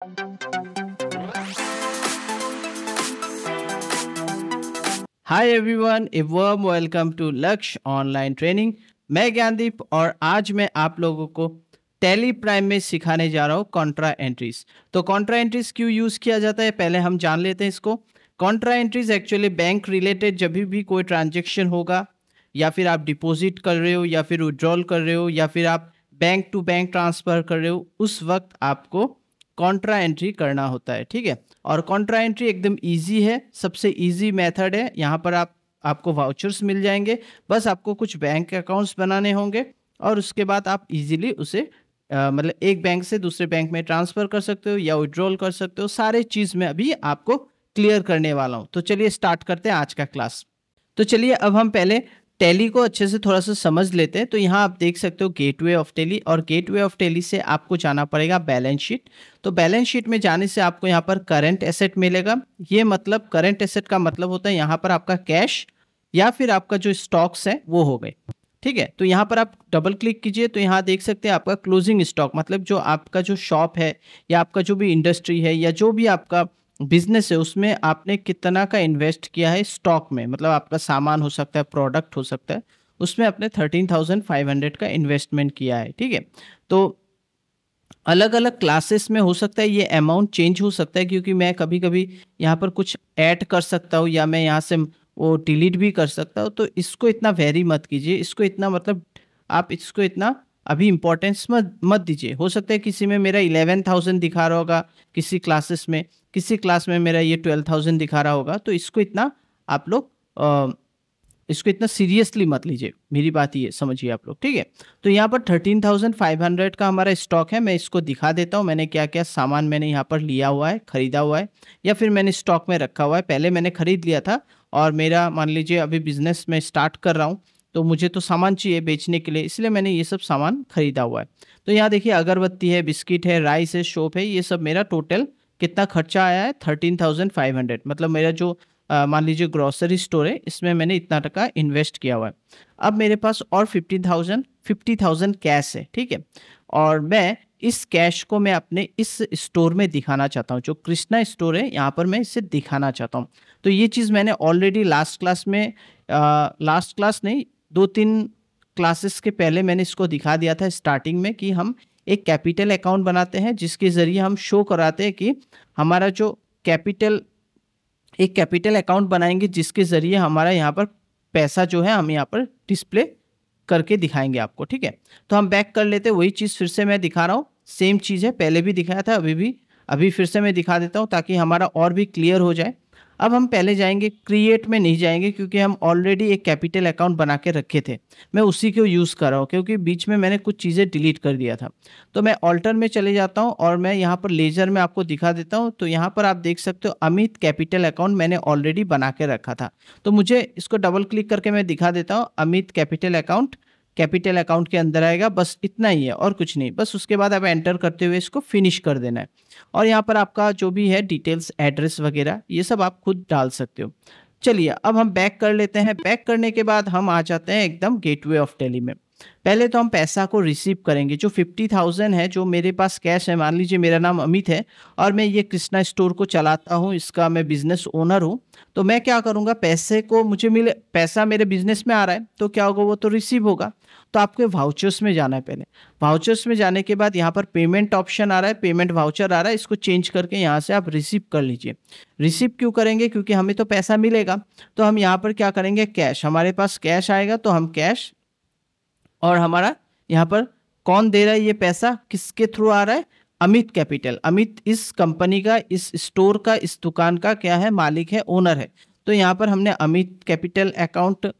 Hi everyone, a warm welcome to Lakshya online training. मैं ज्ञानदीप और आज मैं आप लोगों को टैली प्राइम में सिखाने जा रहा हूँ कॉन्ट्रा एंट्रीज। तो कॉन्ट्रा एंट्रीज क्यों यूज़ किया जाता है पहले हम जान लेते हैं इसको। Contra entries actually bank related जब भी कोई ट्रांजेक्शन होगा या फिर आप डिपॉजिट कर रहे हो या फिर विड्रॉल कर रहे हो या फिर आप बैंक टू बैंक ट्रांसफ़र कर रहे हो, उस वक्त आपको कॉन्ट्रा एंट्री करना होता है। ठीक है, और कॉन्ट्रा एंट्री एकदम इजी है, सबसे इजी मेथड है। यहाँ पर आपको वाउचर्स मिल जाएंगे, बस आपको कुछ बैंक अकाउंट्स बनाने होंगे और उसके बाद आप इजीली उसे मतलब एक बैंक से दूसरे बैंक में ट्रांसफ़र कर सकते हो या विड्रॉल कर सकते हो। सारे चीज़ में अभी आपको क्लियर करने वाला हूँ। तो चलिए स्टार्ट करते हैं आज का क्लास। तो चलिए अब हम पहले टैली को अच्छे से थोड़ा सा समझ लेते हैं। तो यहाँ आप देख सकते हो गेटवे ऑफ टैली, और गेटवे ऑफ टैली से आपको जाना पड़ेगा बैलेंस शीट। तो बैलेंस शीट में जाने से आपको यहाँ पर करंट एसेट मिलेगा। ये मतलब करंट एसेट का मतलब होता है यहाँ पर आपका कैश या फिर आपका जो स्टॉक्स है वो हो गए। ठीक है, तो यहाँ पर आप डबल क्लिक कीजिए तो यहाँ देख सकते हैं आपका क्लोजिंग स्टॉक, मतलब जो आपका जो शॉप है या आपका जो भी इंडस्ट्री है या जो भी आपका बिजनेस है उसमें आपने कितना का इन्वेस्ट किया है स्टॉक में, मतलब आपका सामान हो सकता है, प्रोडक्ट हो सकता है, उसमें आपने 13,500 का इन्वेस्टमेंट किया है। ठीक है, तो अलग अलग क्लासेस में हो सकता है ये अमाउंट चेंज हो सकता है, क्योंकि मैं कभी कभी यहाँ पर कुछ ऐड कर सकता हूँ या मैं यहाँ से वो डिलीट भी कर सकता हूँ। तो इसको इतना वेरी मत कीजिए, इसको इतना मतलब आप इसको इतना अभी इम्पोर्टेंस मत दीजिए। हो सकता है किसी में मेरा 11,000 दिखा रहा होगा, किसी क्लासेस में, किसी क्लास में मेरा ये 12,000 दिखा रहा होगा। तो इसको इतना आप लोग इसको इतना सीरियसली मत लीजिए, मेरी बात ये समझिए आप लोग। ठीक है, तो यहाँ पर 13,500 का हमारा स्टॉक है। मैं इसको दिखा देता हूँ मैंने क्या क्या सामान मैंने यहाँ पर लिया हुआ है, ख़रीदा हुआ है या फिर मैंने स्टॉक में रखा हुआ है। पहले मैंने ख़रीद लिया था और मेरा मान लीजिए अभी बिजनेस में स्टार्ट कर रहा हूँ, तो मुझे तो सामान चाहिए बेचने के लिए, इसलिए मैंने ये सब सामान ख़रीदा हुआ है। तो यहाँ देखिए अगरबत्ती है, बिस्किट है, राइस है, सोप है, ये सब मेरा टोटल कितना खर्चा आया है 13,500। मतलब मेरा जो मान लीजिए ग्रोसरी स्टोर है, इसमें मैंने इतना टका इन्वेस्ट किया हुआ है। अब मेरे पास और 50,000 कैश है। ठीक है, और मैं इस कैश को मैं अपने इस स्टोर में दिखाना चाहता हूँ, जो कृष्णा स्टोर है यहाँ पर मैं इसे दिखाना चाहता हूँ। तो ये चीज़ मैंने ऑलरेडी लास्ट क्लास में लास्ट क्लास नहीं 2-3 क्लासेस के पहले मैंने इसको दिखा दिया था स्टार्टिंग में, कि हम एक कैपिटल अकाउंट बनाते हैं जिसके ज़रिए हम शो कराते हैं कि हमारा जो एक कैपिटल अकाउंट बनाएंगे जिसके ज़रिए हमारा यहाँ पर पैसा जो है हम यहाँ पर डिस्प्ले करके दिखाएंगे आपको। ठीक है, तो हम बैक कर लेते हैं, वही चीज़ फिर से मैं दिखा रहा हूँ, सेम चीज़ है, पहले भी दिखाया था, अभी फिर से मैं दिखा देता हूँ ताकि हमारा और भी क्लियर हो जाए। अब हम पहले जाएंगे, क्रिएट में नहीं जाएंगे क्योंकि हम ऑलरेडी एक कैपिटल अकाउंट बना के रखे थे, मैं उसी को यूज़ कर रहा हूँ क्योंकि बीच में मैंने कुछ चीज़ें डिलीट कर दिया था। तो मैं ऑल्टर में चले जाता हूँ और मैं यहाँ पर लेजर में आपको दिखा देता हूँ। तो यहाँ पर आप देख सकते हो अमित कैपिटल अकाउंट मैंने ऑलरेडी बना के रखा था, तो मुझे इसको डबल क्लिक करके मैं दिखा देता हूँ। अमित कैपिटल अकाउंट के अंदर आएगा, बस इतना ही है और कुछ नहीं। बस उसके बाद आप एंटर करते हुए इसको फिनिश कर देना है और यहाँ पर आपका जो भी है डिटेल्स, एड्रेस वगैरह ये सब आप खुद डाल सकते हो। चलिए अब हम बैक कर लेते हैं। बैक करने के बाद हम आ जाते हैं एकदम गेटवे ऑफ टैली में। पहले तो हम पैसा को रिसीव करेंगे, जो 50,000 है जो मेरे पास कैश है। मान लीजिए मेरा नाम अमित है और मैं ये कृष्णा स्टोर को चलाता हूँ, इसका मैं बिजनेस ओनर हूँ। तो मैं क्या करूँगा, पैसे को मुझे मिले, पैसा मेरे बिजनेस में आ रहा है तो क्या होगा, वो तो रिसीव होगा। तो आपके वाउचर्स में जाना है। पहले वाउचर्स में जाने के बाद यहाँ पर पेमेंट ऑप्शन आ रहा है, पेमेंट वाउचर आ रहा है, इसको चेंज करके यहाँ से आप रिसीव कर लीजिए। रिसीव क्यों करेंगे, क्योंकि हमें तो पैसा मिलेगा। तो हम यहाँ पर क्या करेंगे, कैश, हमारे पास कैश आएगा तो हम कैश, और हमारा यहाँ पर कौन दे रहा है ये पैसा, किसके थ्रू आ रहा है, अमित कैपिटल। अमित इस कंपनी का, इस स्टोर का, इस दुकान का क्या है, मालिक है, ओनर है। तो यहाँ पर हमने अमित कैपिटल अकाउंट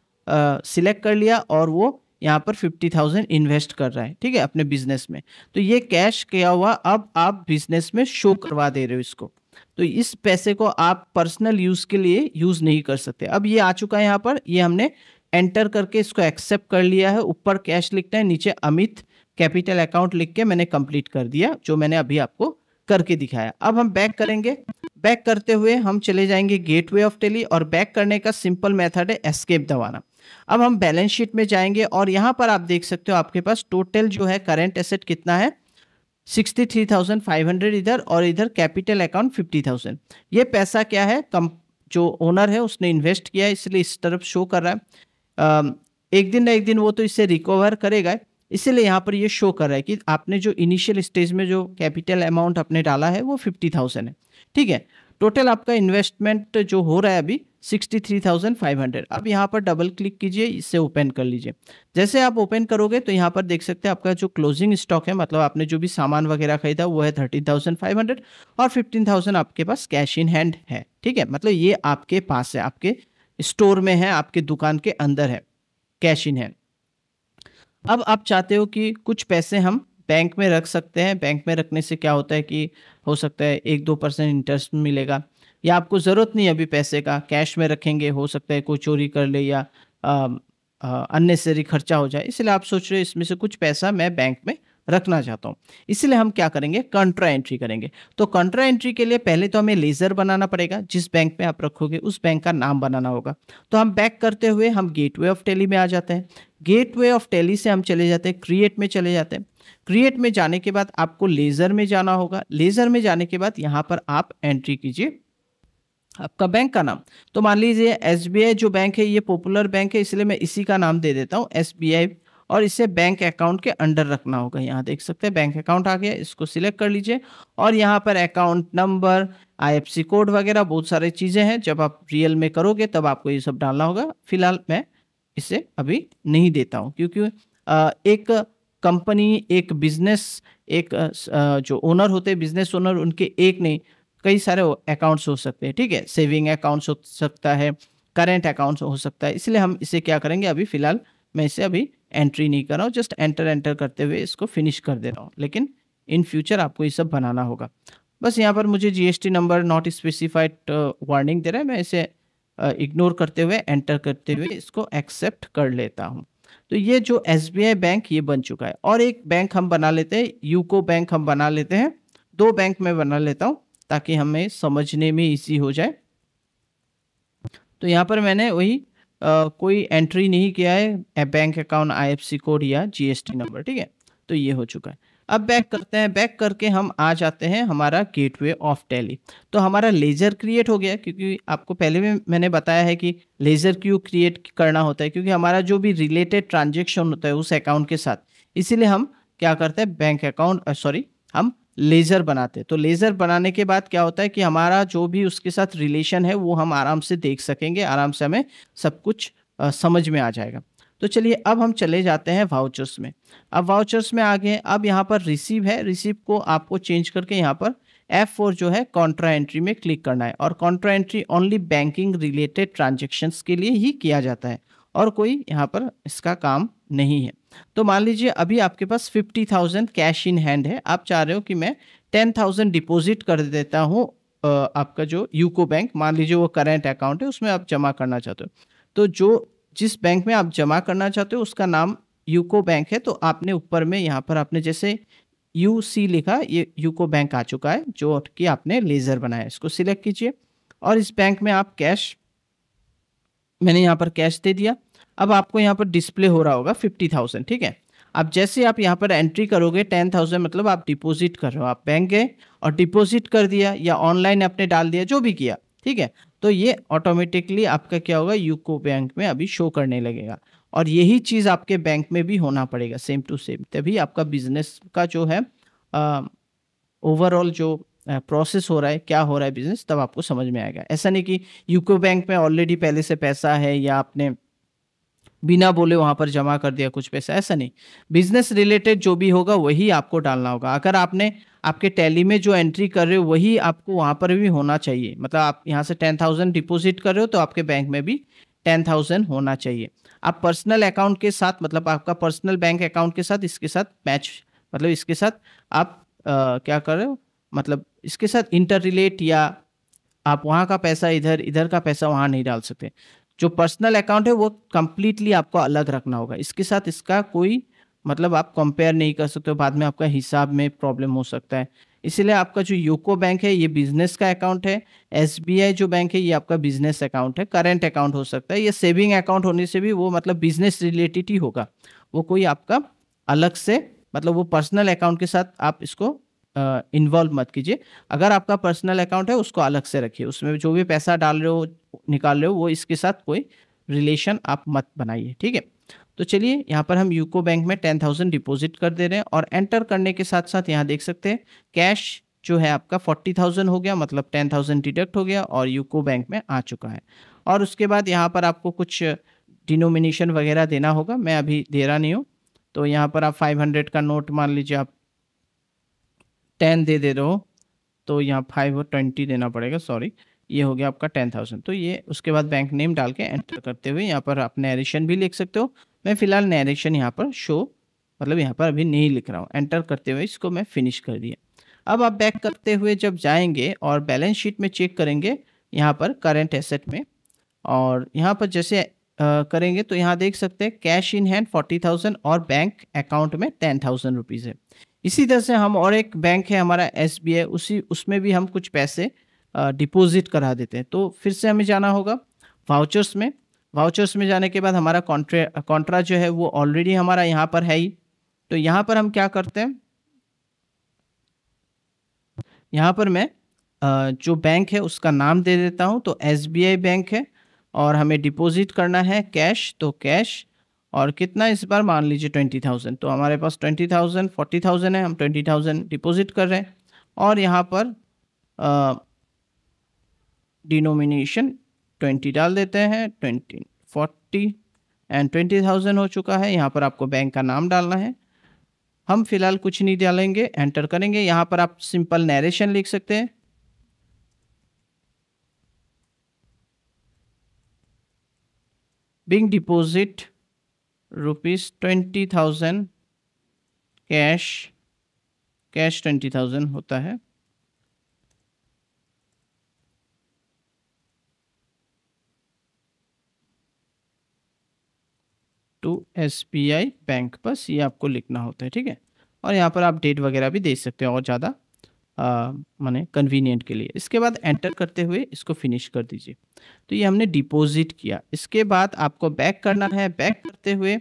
सिलेक्ट कर लिया और वो यहाँ पर 50,000 इन्वेस्ट कर रहा है। ठीक है, अपने बिजनेस में। तो ये कैश क्या हुआ, अब आप बिजनेस में शो करवा दे रहे हो इसको। तो इस पैसे को आप पर्सनल यूज़ के लिए यूज़ नहीं कर सकते। अब ये आ चुका है यहाँ पर, ये हमने एंटर करके इसको एक्सेप्ट कर लिया है। ऊपर कैश लिखना है, नीचे अमित कैपिटल अकाउंट लिख के मैंने कंप्लीट कर दिया, जो मैंने अभी आपको करके दिखाया। अब हम बैक करेंगे। बैक करते हुए हम चले जाएंगे गेटवे ऑफ टैली, और बैक करने का सिंपल मेथड है एस्केप दबाना। अब हम बैलेंस शीट में जाएंगे और यहाँ पर आप देख सकते हो आपके पास टोटल जो है करंट एसेट कितना है, 63,500 इधर और इधर कैपिटल अकाउंट 50,000। ये पैसा क्या है, जो ओनर है उसने इन्वेस्ट किया है, इसलिए इस तरफ शो कर रहा है। एक दिन ना एक दिन वो तो इससे रिकवर करेगा, इसीलिए यहाँ पर ये शो कर रहा है कि आपने जो इनिशियल स्टेज में जो कैपिटल अमाउंट आपने डाला है वो 50,000 है। ठीक है, टोटल आपका इन्वेस्टमेंट जो हो रहा है अभी 63,500। अब यहाँ पर डबल क्लिक कीजिए, इससे ओपन कर लीजिए। जैसे आप ओपन करोगे तो यहाँ पर देख सकते हैं आपका जो क्लोजिंग स्टॉक है, मतलब आपने जो भी सामान वगैरह खरीदा वो है 13,500 और 15,000 आपके पास कैश इन हैंड है। ठीक है, मतलब ये आपके पास है, आपके स्टोर में है, आपके दुकान के अंदर है कैश इन हैंड। अब आप चाहते हो कि कुछ पैसे हम बैंक में रख सकते हैं। बैंक में रखने से क्या होता है कि हो सकता है 1-2% इंटरेस्ट मिलेगा, या आपको ज़रूरत नहीं है अभी पैसे का, कैश में रखेंगे हो सकता है कोई चोरी कर ले या अननेसेसरी खर्चा हो जाए, इसलिए आप सोच रहे हो इसमें से कुछ पैसा मैं बैंक में रखना चाहता हूँ। इसलिए हम क्या करेंगे, कंट्रा एंट्री करेंगे। तो कंट्रा एंट्री के लिए पहले तो हमें लेज़र बनाना पड़ेगा, जिस बैंक में आप रखोगे उस बैंक का नाम बनाना होगा। तो हम बैक करते हुए हम गेटवे ऑफ टेली में आ जाते हैं। गेटवे ऑफ टेली से हम चले जाते हैं क्रिएट में चले जाते हैं। क्रिएट में जाने के बाद आपको लेज़र में जाना होगा। लेज़र में जाने के बाद यहाँ पर आप एंट्री कीजिए आपका बैंक का नाम। तो मान लीजिए एसबीआई जो बैंक है ये पॉपुलर बैंक है, इसलिए मैं इसी का नाम दे देता हूँ एसबीआई, और इसे बैंक अकाउंट के अंडर रखना होगा। यहाँ देख सकते हैं बैंक अकाउंट आ गया, इसको सिलेक्ट कर लीजिए और यहाँ पर अकाउंट नंबर, आईएफएससी कोड वगैरह बहुत सारी चीज़ें हैं, जब आप रियल में करोगे तब आपको ये सब डालना होगा। फिलहाल मैं इसे अभी नहीं देता हूँ, क्योंकि एक कंपनी, एक बिजनेस, एक जो ओनर होते हैं बिजनेस ओनर, उनके एक नहीं कई सारे अकाउंट्स हो सकते हैं। ठीक है, सेविंग अकाउंट्स हो सकता है, करेंट अकाउंट्स हो सकता है, इसलिए हम इसे क्या करेंगे, अभी फिलहाल मैं इसे अभी एंट्री नहीं कर रहा हूँ, जस्ट एंटर करते हुए इसको फिनिश कर दे रहा हूँ। लेकिन इन फ्यूचर आपको ये सब बनाना होगा। बस यहाँ पर मुझे GST number not specified warning दे रहा है, मैं इसे इग्नोर करते हुए एंटर करते हुए इसको एक्सेप्ट कर लेता हूँ। तो ये जो एसबीआई बैंक ये बन चुका है। और एक बैंक हम बना लेते हैं, यूको बैंक हम बना लेते हैं। 2 बैंक मैं बना लेता हूँ ताकि हमें समझने में इजी हो जाए। तो यहाँ पर मैंने वही कोई एंट्री नहीं किया है, बैंक अकाउंट, आईएफएससी कोड या जीएसटी नंबर। ठीक है, तो ये हो चुका है। अब बैक करते हैं, बैक करके हम आ जाते हैं हमारा गेटवे ऑफ टेली। तो हमारा लेजर क्रिएट हो गया, क्योंकि आपको पहले भी मैंने बताया है कि लेजर क्यों क्रिएट करना होता है, क्योंकि हमारा जो भी रिलेटेड ट्रांजेक्शन होता है उस अकाउंट के साथ, इसीलिए हम क्या करते हैं, बैंक अकाउंट हम लेज़र बनाते हैं। तो लेज़र बनाने के बाद क्या होता है कि हमारा जो भी उसके साथ रिलेशन है वो हम आराम से देख सकेंगे, आराम से हमें सब कुछ समझ में आ जाएगा। तो चलिए अब हम चले जाते हैं वाउचर्स में। अब वाउचर्स में आ गए, अब यहाँ पर रिसीव है, रिसीव को आपको चेंज करके यहाँ पर F4 जो है कॉन्ट्रा एंट्री में क्लिक करना है। और Contra entry only banking related transactions के लिए ही किया जाता है, और कोई यहाँ पर इसका काम नहीं है। तो मान लीजिए अभी आपके पास 50,000 कैश इन हैंड है, आप चाह रहे हो कि मैं 10,000 डिपॉजिट कर देता हूँ आपका जो यूको बैंक, मान लीजिए वो करेंट अकाउंट है, उसमें आप जमा करना चाहते हो। तो जिस बैंक में आप जमा करना चाहते हो उसका नाम यूको बैंक है, तो आपने ऊपर में यहाँ पर आपने जैसे यूसी लिखा, ये यूको बैंक आ चुका है जो कि आपने लेज़र बनाया, इसको सिलेक्ट कीजिए और इस बैंक में आप कैश, मैंने यहाँ पर कैश दे दिया। अब आपको यहाँ पर डिस्प्ले हो रहा होगा 50,000। ठीक है, अब जैसे आप यहाँ पर एंट्री करोगे 10,000 मतलब आप डिपॉजिट कर रहे हो, आप बैंक गए और डिपॉजिट कर दिया या ऑनलाइन आपने डाल दिया, जो भी किया। ठीक है, तो ये ऑटोमेटिकली आपका क्या होगा, यूको बैंक में अभी शो करने लगेगा। और यही चीज़ आपके बैंक में भी होना पड़ेगा सेम टू सेम, तभी आपका बिजनेस का जो है ओवरऑल जो प्रोसेस हो रहा है, क्या हो रहा है बिजनेस, तब आपको समझ में आएगा। ऐसा नहीं कि यूको बैंक में ऑलरेडी पहले से पैसा है या आपने बिना बोले वहाँ पर जमा कर दिया कुछ पैसा, ऐसा नहीं। बिजनेस रिलेटेड जो भी होगा वही आपको डालना होगा। अगर आपने आपके टैली में जो एंट्री कर रहे हो वही आपको वहाँ पर भी होना चाहिए, मतलब आप यहाँ से 10,000 डिपॉजिट कर रहे हो तो आपके बैंक में भी 10,000 होना चाहिए। आप पर्सनल अकाउंट के साथ, मतलब आपका पर्सनल बैंक अकाउंट के साथ इसके साथ मैच, मतलब इसके साथ आप क्या कर रहे हो, मतलब इसके साथ इंटर रिलेट, या आप वहाँ का पैसा इधर, इधर का पैसा वहाँ नहीं डाल सकते। जो पर्सनल अकाउंट है वो कंप्लीटली आपको अलग रखना होगा, इसके साथ इसका कोई मतलब आप कंपेयर नहीं कर सकते हो, बाद में आपका हिसाब में प्रॉब्लम हो सकता है। इसीलिए आपका जो यूको बैंक है ये बिजनेस का अकाउंट है, एसबीआई जो बैंक है ये आपका बिजनेस अकाउंट है, करेंट अकाउंट हो सकता है, ये सेविंग अकाउंट होने से भी वो मतलब बिजनेस रिलेटेड ही होगा, वो कोई आपका अलग से मतलब वो पर्सनल अकाउंट के साथ आप इसको इन्वॉल्व मत कीजिए। अगर आपका पर्सनल अकाउंट है उसको अलग से रखिए, उसमें जो भी पैसा डाल रहे हो निकाल रहे हो वो इसके साथ कोई रिलेशन आप मत बनाइए, ठीक है। तो चलिए यहाँ पर हम यूको बैंक में 10,000 डिपॉजिट कर दे रहे हैं और एंटर करने के साथ साथ यहाँ देख सकते हैं कैश जो है आपका 40,000 हो गया, मतलब 10,000 डिडक्ट हो गया और यूको बैंक में आ चुका है। और उसके बाद यहाँ पर आपको कुछ डिनोमिनेशन वगैरह देना होगा, मैं अभी दे रहा नहीं हूँ। तो यहाँ पर आप 500 का नोट मान लीजिए आप 10 दे रहे हो, तो यहाँ 5 और 20 देना पड़ेगा, सॉरी। ये हो गया आपका 10,000। तो ये उसके बाद बैंक नेम डाल के एंटर करते हुए यहाँ पर आप नरेशन भी लिख सकते हो। मैं फिलहाल नरेशन यहाँ पर शो मतलब यहाँ पर अभी नहीं लिख रहा हूँ। एंटर करते हुए इसको मैं फिनिश कर दिया। अब आप बैक करते हुए जब जाएंगे और बैलेंस शीट में चेक करेंगे यहाँ पर करंट एसेट में, और यहाँ पर जैसे करेंगे तो यहाँ देख सकते हैं कैश इन हैंड 40,000 और बैंक अकाउंट में 10,000 रुपीज़ है। इसी तरह से हम और एक बैंक है हमारा SBI, उसमें भी हम कुछ पैसे डिपॉजिट करा देते हैं। तो फिर से हमें जाना होगा वाउचर्स में। वाउचर्स में जाने के बाद हमारा कॉन्ट्रा जो है वो ऑलरेडी हमारा यहाँ पर है ही। तो यहाँ पर हम क्या करते हैं, यहाँ पर मैं जो बैंक है उसका नाम दे देता हूँ। तो SBI बैंक है और हमें डिपॉजिट करना है कैश, तो कैश और कितना इस बार मान लीजिए 20,000। तो हमारे पास 20,000 40,000 है, हम 20,000 डिपॉजिट कर रहे हैं और यहाँ पर डिनोमिनेशन 20 डाल देते हैं, 20 40 एंड 20,000 हो चुका है। यहाँ पर आपको बैंक का नाम डालना है, हम फिलहाल कुछ नहीं डालेंगे, एंटर करेंगे। यहाँ पर आप सिंपल नरेशन लिख सकते हैं। बिंग डिपॉजिट ₹20,000 कैश 20,000 होता है टू SBI बैंक, बस ये आपको लिखना होता है, ठीक है। और यहाँ पर आप डेट वगैरह भी दे सकते हो और ज़्यादा माने कन्वीनियंट के लिए। इसके बाद एंटर करते हुए इसको फिनिश कर दीजिए। तो ये हमने डिपॉजिट किया। इसके बाद आपको बैक करना है। बैक करते हुए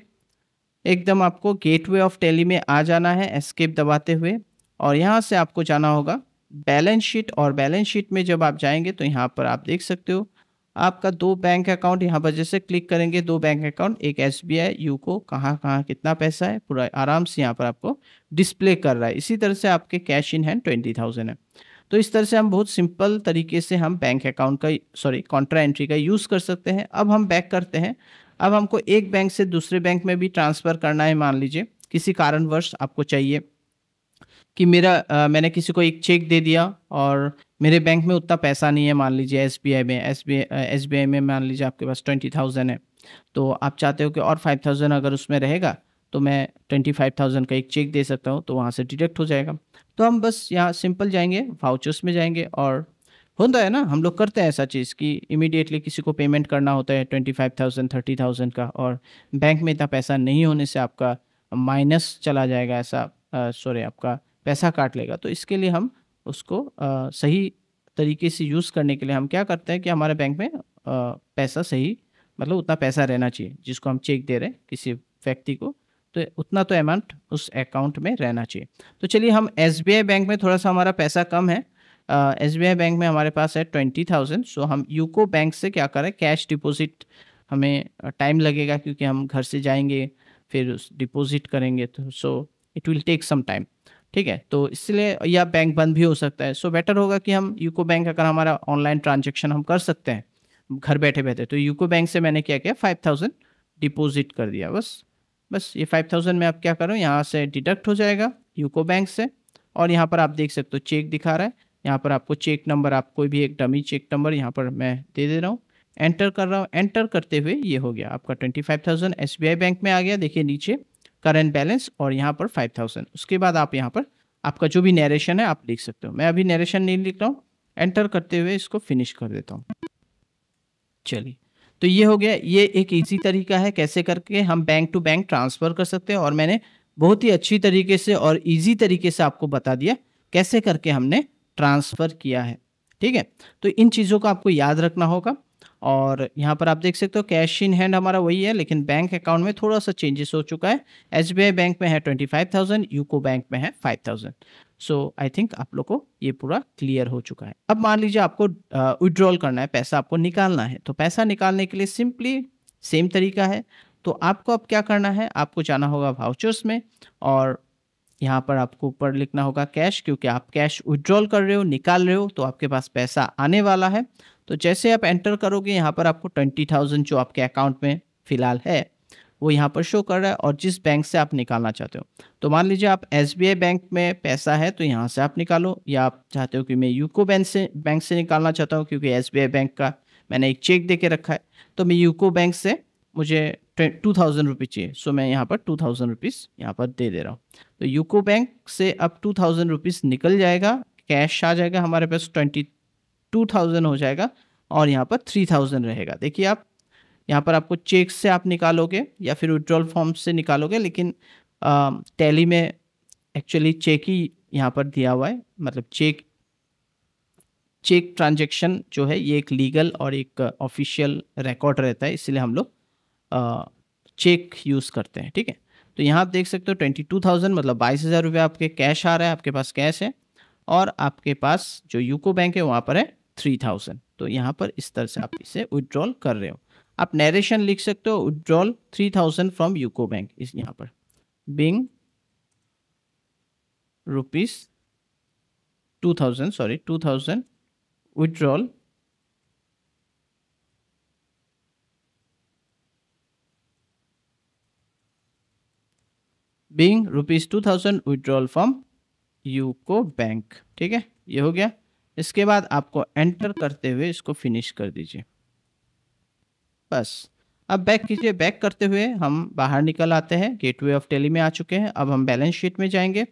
एकदम आपको गेटवे ऑफ टैली में आ जाना है एस्केप दबाते हुए, और यहाँ से आपको जाना होगा बैलेंस शीट। और बैलेंस शीट में जब आप जाएंगे तो यहाँ पर आप देख सकते हो आपका 2 बैंक अकाउंट, यहाँ पर जैसे क्लिक करेंगे 2 बैंक अकाउंट, एक SBI यूको, कहाँ कहाँ कितना पैसा है पूरा आराम से यहाँ पर आपको डिस्प्ले कर रहा है। इसी तरह से आपके कैश इन हैंड 20,000 है। तो इस तरह से हम बहुत सिंपल तरीके से हम बैंक अकाउंट का कॉन्ट्रा एंट्री का यूज़ कर सकते हैं। अब हम बैक करते हैं। अब हमको एक बैंक से दूसरे बैंक में भी ट्रांसफ़र करना है। मान लीजिए किसी कारणवश आपको चाहिए कि मैंने किसी को एक चेक दे दिया और मेरे बैंक में उतना पैसा नहीं है, मान लीजिए SBI में मान लीजिए आपके पास 20,000 है, तो आप चाहते हो कि और 5,000 अगर उसमें रहेगा तो मैं 25,000 का एक चेक दे सकता हूँ, तो वहाँ से डिडक्ट हो जाएगा। तो हम बस यहाँ सिंपल जाएंगे, वाउचर्स में जाएंगे, और होता है ना हम लोग करते हैं ऐसा चीज़ कि इमीडिएटली किसी को पेमेंट करना होता है 25,000 30,000 का, और बैंक में इतना पैसा नहीं होने से आपका माइनस चला जाएगा, ऐसा आपका पैसा काट लेगा। तो इसके लिए हम उसको सही तरीके से यूज़ करने के लिए हम क्या करते हैं कि हमारे बैंक में पैसा सही मतलब उतना पैसा रहना चाहिए जिसको हम चेक दे रहे हैं किसी व्यक्ति को, तो उतना तो अमाउंट उस अकाउंट में रहना चाहिए। तो चलिए हम SBI बैंक में थोड़ा सा हमारा पैसा कम है, SBI बैंक में हमारे पास है 20,000। सो हम यूको बैंक से क्या करें, कैश डिपॉजिट हमें टाइम लगेगा क्योंकि हम घर से जाएंगे फिर उस डिपॉजिट करेंगे, तो so it will take some time, ठीक है। तो इसलिए या बैंक बंद भी हो सकता है। सो बेटर होगा कि हम यूको बैंक, अगर हमारा ऑनलाइन ट्रांजैक्शन हम कर सकते हैं घर बैठे बैठे, तो यूको बैंक से मैंने क्या किया 5,000 डिपॉजिट कर दिया। बस ये 5,000 में आप क्या करो, यहाँ से डिडक्ट हो जाएगा यूको बैंक से, और यहाँ पर आप देख सकते हो चेक दिखा रहा है। यहाँ पर आपको चेक नंबर, आप कोई भी एक डमी चेक नंबर यहाँ पर मैं दे दे रहा हूँ, एंटर कर रहा हूँ। एंटर करते हुए ये हो गया आपका 25,000 SBI बैंक में आ गया। देखिए नीचे करंट बैलेंस और यहाँ पर 5,000। उसके बाद आप यहाँ पर आपका जो भी नरेशन है आप लिख सकते हो। मैं अभी नरेशन नहीं लिख रहा हूँ, एंटर करते हुए इसको फिनिश कर देता हूँ। चलिए, तो ये हो गया। ये एक इजी तरीका है कैसे करके हम बैंक टू बैंक ट्रांसफ़र कर सकते हैं, और मैंने बहुत ही अच्छी तरीके से और इजी तरीके से आपको बता दिया कैसे करके हमने ट्रांसफ़र किया है, ठीक है। तो इन चीज़ों को आपको याद रखना होगा। और यहाँ पर आप देख सकते हो कैश इन हैंड हमारा वही है, लेकिन बैंक अकाउंट में थोड़ा सा चेंजेस हो चुका है। एसबीआई बैंक में है 25,000, यूको बैंक में है 5,000। सो आई थिंक आप लोग को ये पूरा क्लियर हो चुका है। अब मान लीजिए आपको विड्रॉल करना है, पैसा आपको निकालना है, तो पैसा निकालने के लिए सिंपली सेम तरीका है। तो आपको अब क्या करना है, आपको जाना होगा वाउचर्स में और यहाँ पर आपको ऊपर लिखना होगा कैश, क्योंकि आप कैश विड्रॉल कर रहे हो, निकाल रहे हो, तो आपके पास पैसा आने वाला है। तो जैसे आप एंटर करोगे यहाँ पर आपको 20,000 जो आपके अकाउंट में फ़िलहाल है वो यहाँ पर शो कर रहा है, और जिस बैंक से आप निकालना चाहते हो। तो मान लीजिए आप एसबीआई बैंक में पैसा है तो यहाँ से आप निकालो, या आप चाहते हो कि मैं यूको बैंक से निकालना चाहता हूँ क्योंकि एसबीआई बैंक का मैंने एक चेक दे के रखा है, तो मैं यूको बैंक से मुझे 2,000 रुपीज़ चाहिए। सो मैं यहाँ पर 2,000 रुपीज़ यहाँ पर दे दे रहा हूँ। तो यूको बैंक से अब 2,000 रुपीज़ निकल जाएगा, कैश आ जाएगा हमारे पास 22,000 हो जाएगा, और यहाँ पर 3,000 रहेगा। देखिए आप यहाँ पर आपको चेक से आप निकालोगे या फिर विड्रॉल फॉर्म से निकालोगे, लेकिन टैली में एक्चुअली चेक ही यहाँ पर दिया हुआ है, मतलब चेक ट्रांजैक्शन जो है ये एक लीगल और एक ऑफिशियल रिकॉर्ड रहता है, इसलिए हम लोग चेक यूज़ करते हैं, ठीक है। तो यहाँ आप देख सकते हो 22,000 मतलब 22,000 रुपये आपके कैश आ रहा है, आपके पास कैश है, और आपके पास जो यूको बैंक है वहाँ पर है 3,000। तो यहाँ पर इस तरह से आप इसे विड्रॉल कर रहे हो। आप नरेशन लिख सकते हो, विड्रॉल 3,000 फ्रॉम यूको बैंक, इस यहाँ पर being ₹2,000 withdrawal being ₹2,000 withdrawal from UCO bank, ठीक है, ये हो गया। इसके बाद आपको एंटर करते हुए इसको फिनिश कर दीजिए, बस। अब बैक कीजिए, बैक करते हुए हम बाहर निकल आते हैं, गेटवे ऑफ टैली में आ चुके हैं। अब हम बैलेंस शीट में जाएंगे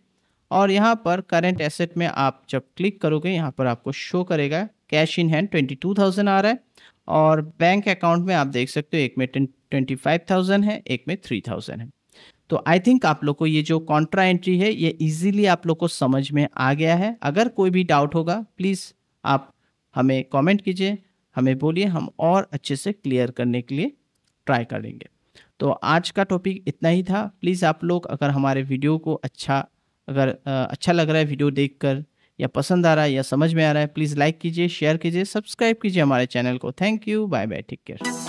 और यहाँ पर करंट एसेट में आप जब क्लिक करोगे यहाँ पर आपको शो करेगा कैश इन हैंड 22,000 आ रहा है, और बैंक अकाउंट में आप देख सकते हो एक में 25,000 है, एक में 3,000 है। तो आई थिंक आप लोग को ये जो कॉन्ट्रा एंट्री है ये इजीली आप लोग को समझ में आ गया है। अगर कोई भी डाउट होगा प्लीज़ आप हमें कमेंट कीजिए, हमें बोलिए, हम और अच्छे से क्लियर करने के लिए ट्राई करेंगे। तो आज का टॉपिक इतना ही था। प्लीज़ आप लोग अगर हमारे वीडियो को अच्छा लग रहा है वीडियो देखकर, या पसंद आ रहा है या समझ में आ रहा है, प्लीज़ लाइक कीजिए, शेयर कीजिए, सब्सक्राइब कीजिए हमारे चैनल को। Thank you, bye bye, take care.